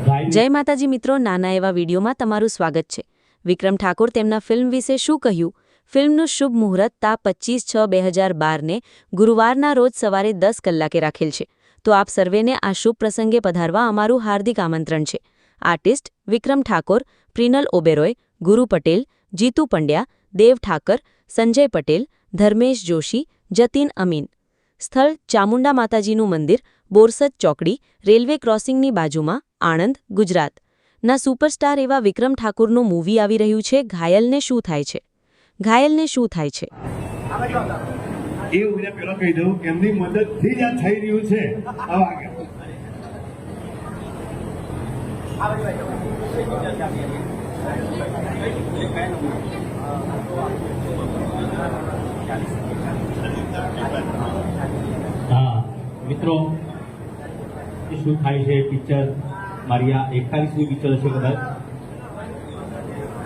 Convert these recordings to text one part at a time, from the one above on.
જય માતાજી મિત્રો, નાના એવા વિડીયોમાં તમારું સ્વાગત છે। વિક્રમ ઠાકોર તેમના ફિલ્મ વિશે શું કહ્યું? ફિલ્મનું શુભ મુહૂર્ત તા 25/6/2012 ને ગુરુવારના રોજ સવારે 10 કલાકે રાખેલ છે। તો આપ સર્વેને આ શુભ પ્રસંગે પધારવા અમારું હાર્દિક આમંત્રણ છે। આર્ટિસ્ટ વિક્રમ ઠાકોર, પ્રિનલ ઓબેરોય, ગુરુ પટેલ, જીતુ પંડ્યા, દેવ ઠાકર, સંજય પટેલ, ધર્મેશ જોશી, જતીન અમીન। સ્થળ ચામુંડા માતાજીનું મંદિર, બોરસદ ચોકડી, રેલવે ક્રોસિંગની બાજુમાં, આણંદ, ગુજરાત। ના સુપરસ્ટાર એવા વિક્રમ ઠાકોરનું મૂવી આવી રહ્યું છે ઘાયલને શું થાય છે। ઘાયલને શું થાય છે? એ હું પેલો કહી દઉં કે એમની મદદથી જ આ થઈ રહ્યું છે। હા મિત્રો, શું થાય છે પિક્ચર મારી આ 41મી પિક્ચર હશે કદાચ,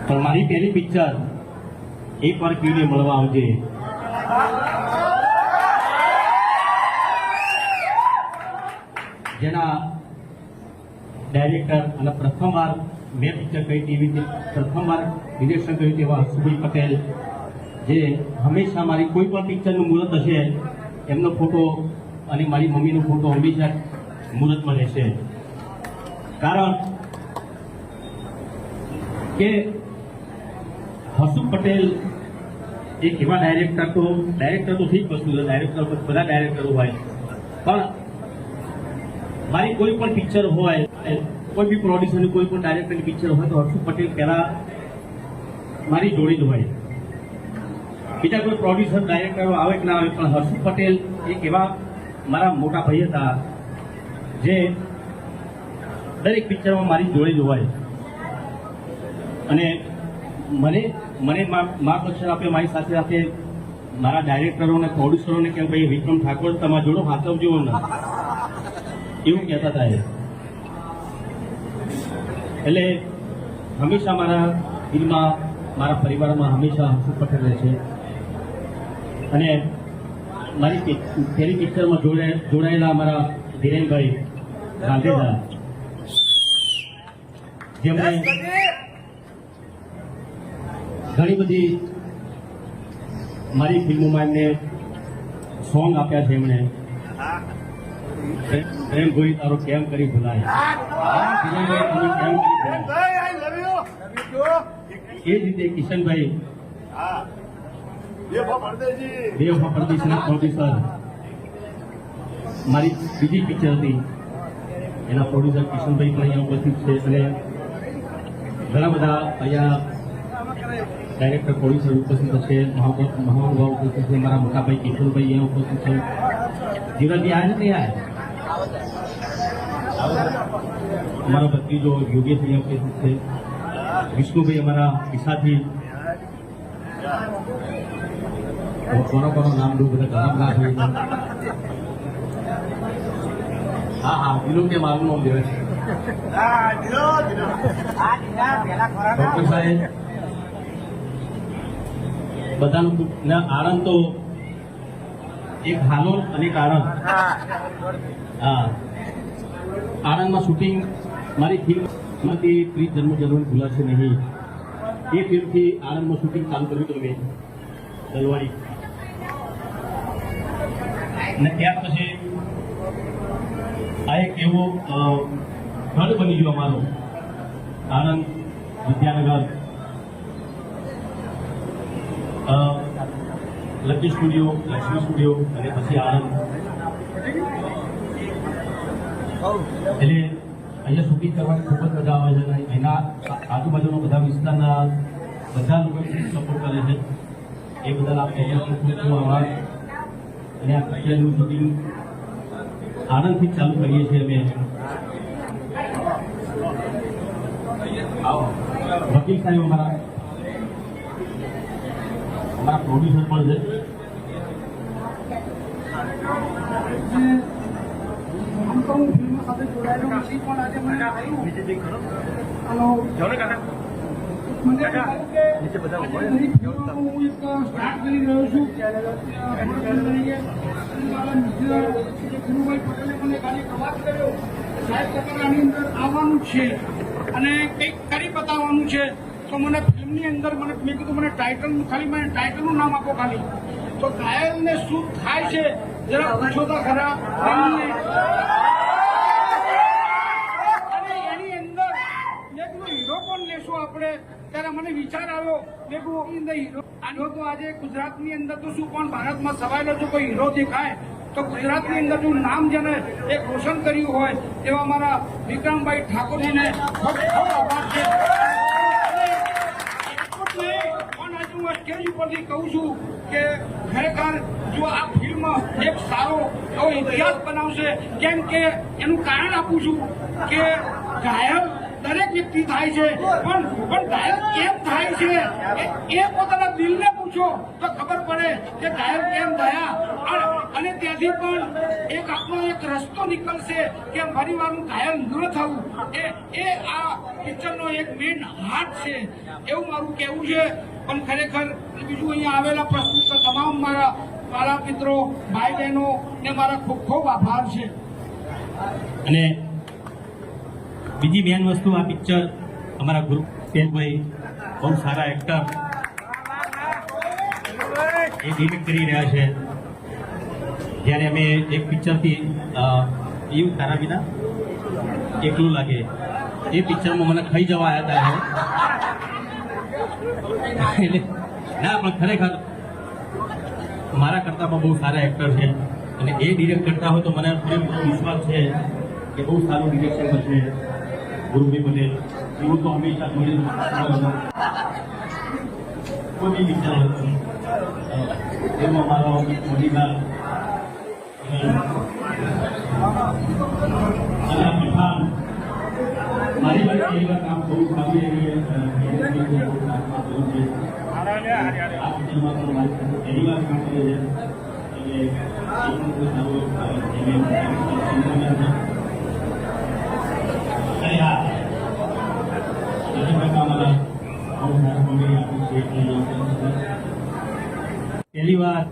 પણ મારી પહેલી પિક્ચર એકવાર ક્યુને મળવા આવજે। જેના ડાયરેક્ટર અને પ્રથમવાર મેં પિક્ચર કરી ટીવી પ્રથમવાર ડિરેક્શન કર્યું તેવા હર્ષુભાઈ પટેલ, જે હંમેશા મારી કોઈ પણ પિક્ચરનું મુહૂર્ત હશે એમનો ફોટો અને મારી મમ્મીનો ફોટો હંમેશા મુહૂર્તમાં રહેશે। કારણ કે હર્ષુ પટેલ એક એવા ડાયરેક્ટર તો ઠીક વસ્તુ છે, ડાયરેક્ટર બધા ડાયરેક્ટરો હોય, પણ મારી કોઈ પણ પિક્ચર હોય, કોઈ બી પ્રોડ્યુસરની કોઈ પણ ડાયરેક્ટરની પિક્ચર હોય તો હર્ષુ પટેલ પહેલા મારી જોડી જ હોય। બીજા કોઈ પ્રોડ્યુસર ડાયરેક્ટરો આવે કે ના આવે, પણ હર્ષુ પટેલ એક એવા મારા મોટા ભાઈ હતા જે દરેક પિક્ચરમાં મારી જોડે જ હોય અને મને માર્ગદર્શન આપે, મારી સાથે સાથે મારા ડાયરેક્ટરોને પ્રોડ્યુસરોને કે ભાઈ વિક્રમ ઠાકોર તમારા જોડો હાથવજો ને, એવું કહેતા હતા એ। એટલે હંમેશા મારા દિલમાં, મારા પરિવારમાં હંમેશા હર્ષુ પટેલ રહે છે। અને મારી પહેલી પિક્ચરમાં જોડાયેલા અમારા ધીરેનભાઈ ગાંધીધા, જેમણે ઘણી બધી મારી ફિલ્મોમાં એમને સોંગ આપ્યા છે। એમણે પ્રેમ ગોઈ તારો કેમ કરી ભૂલાય, એ જ રીતે કિશનભાઈ બેવફા પરદેશના પ્રોડ્યુસર, મારી બીજી પિક્ચર હતી એના પ્રોડ્યુસર કિશનભાઈ પણ અહીંયા ઉપસ્થિત છે અને ઘણા બધા અહીંયા ડાયરેક્ટર પ્રોડ્યુસર ઉપસ્થિત છે, મહાનુભાવ ઉપસ્થિત છે, મારા મોટાભાઈ કિશોરભાઈ અહીંયા ઉપસ્થિત છે। જીવનજી આજ નહીં અમારો ભત્રીજો યોગેશ અહીંયા ઉપસ્થિત છે, વિષ્ણુભાઈ અમારા ઈશાથી, કોનો નામ દો બધા ઘણા બધા થઈ ગયા। હા હા દિલો કે મારું નામ દેવે છે ડોક્ટર સાહેબ બધાનું આણંદ તો એક હાલોલ અને એક આણંદ। હા, આણંદમાં શૂટિંગ મારી ફિલ્મમાંથી પ્રીત જન્મ જરૂર ભૂલાશે નહીં, એ ફિલ્મથી આણંદમાં શૂટિંગ ચાલુ કર્યું હતું મેં દલવાડી, અને ત્યાર પછી આ એક એવો ઘર બની ગયો અમારો Anand Vidyanagar, lucky studio, Lakshmi studio અને પછી આણંદ। એટલે અહીંયા શૂટિંગ કરવાની ખૂબ જ મજા આવે છે અને એના આજુબાજુના બધા વિસ્તારના બધા લોકો સપોર્ટ કરે છે, એ બદલ આપ આભાર। અને આ પિક્ચરનું શૂટિંગ આણંદથી ચાલુ કરીએ છીએ અમે। વકીલ સાહેબ અમારા પ્રોડ્યુસર પણ છે। વિનુભાઈ પટેલે મને ખાલી પ્રવાસ કર્યો સાહેબ કપૂર આની અંદર આવવાનું છે અને કંઈક કરી બતાવવાનું છે. તો મને ફિલ્મની અંદર મેં કીધું મને ટાઇટલનું નામ આપો ખાલી. તો ઘાયલને શું થાય છે જરા પૂછો તો ખરા ફિલ્મને. અને એની અંદર મેં કીધું હીરો કોણ લેશું આપણે, ત્યારે મને વિચાર આવ્યો મેં કીધું અંદર હીરો આનો તો આજે ગુજરાતની અંદર તો શું પણ ભારતમાં સવાયેલો જો કોઈ હીરો દેખાય તો ગુજરાતની અંદર જો નામ જેને એક રોશન કર્યું હોય એવા મારા વિક્રમભાઈ ઠાકોરજીને ખૂબ ખૂબ આભાર છે. પણ આજે હું સ્ટેજ ઉપરથી કહું છું કે ખરેખર જો આ ફિલ્મ એક સારો એવો ઇતિહાસ બનાવશે. કેમ કે એનું કારણ આપું છું કે ઘાયલ દરેક વ્યક્તિ થાય છે, પણ ઘાયલ કેમ થાય છે એ પોતાના દિલને પૂછો તો ખબર પડે કે ઘાયલ કેમ થયા. અને ત્યાંથી પણ એક આપણો એક રસ્તો નીકળશે કે ફરી વારનું ઘાયલ ન થવું. એ આ પિક્ચરનો એક મેઇન હાર્ટ છે એવું મારું કહેવું છે. પણ ખરેખર બીજું અહીંયા આવેલા પ્રસ્તુત તમામ મારા વાલા મિત્રો ભાઈ બહેનો ને મારા ખૂબ ખૂબ આભાર છે. અને બીજી મેન વસ્તુ આ પિક્ચર અમારા ગ્રુપ ભાઈ બહુ સારા એક્ટર એ ડિરેક્ટ કરી રહ્યા છે. જ્યારે અમે એક પિક્ચરથી એવું તારા વિના એકલું લાગે એ પિક્ચરમાં મને ખાઈ જવા આવ્યા હતા એટલે ના પણ ખરેખર મારા કરતાં પણ બહુ સારા એક્ટર છે અને એ ડિરેક્ટ કરતા હોય તો મને પૂરેપૂરો વિશ્વાસ છે કે બહુ સારું ડિરેક્શન કરશે ગુરુભાઈ પટેલ. એવું તો હંમેશા જોડે કોઈ બી પિક્ચર હતું એમાં મારો મોદીલાલ મારી પાસે એવા કામ બહુ સારું પહેલી વાર કામ કરે છે અને હા પહેલી વાર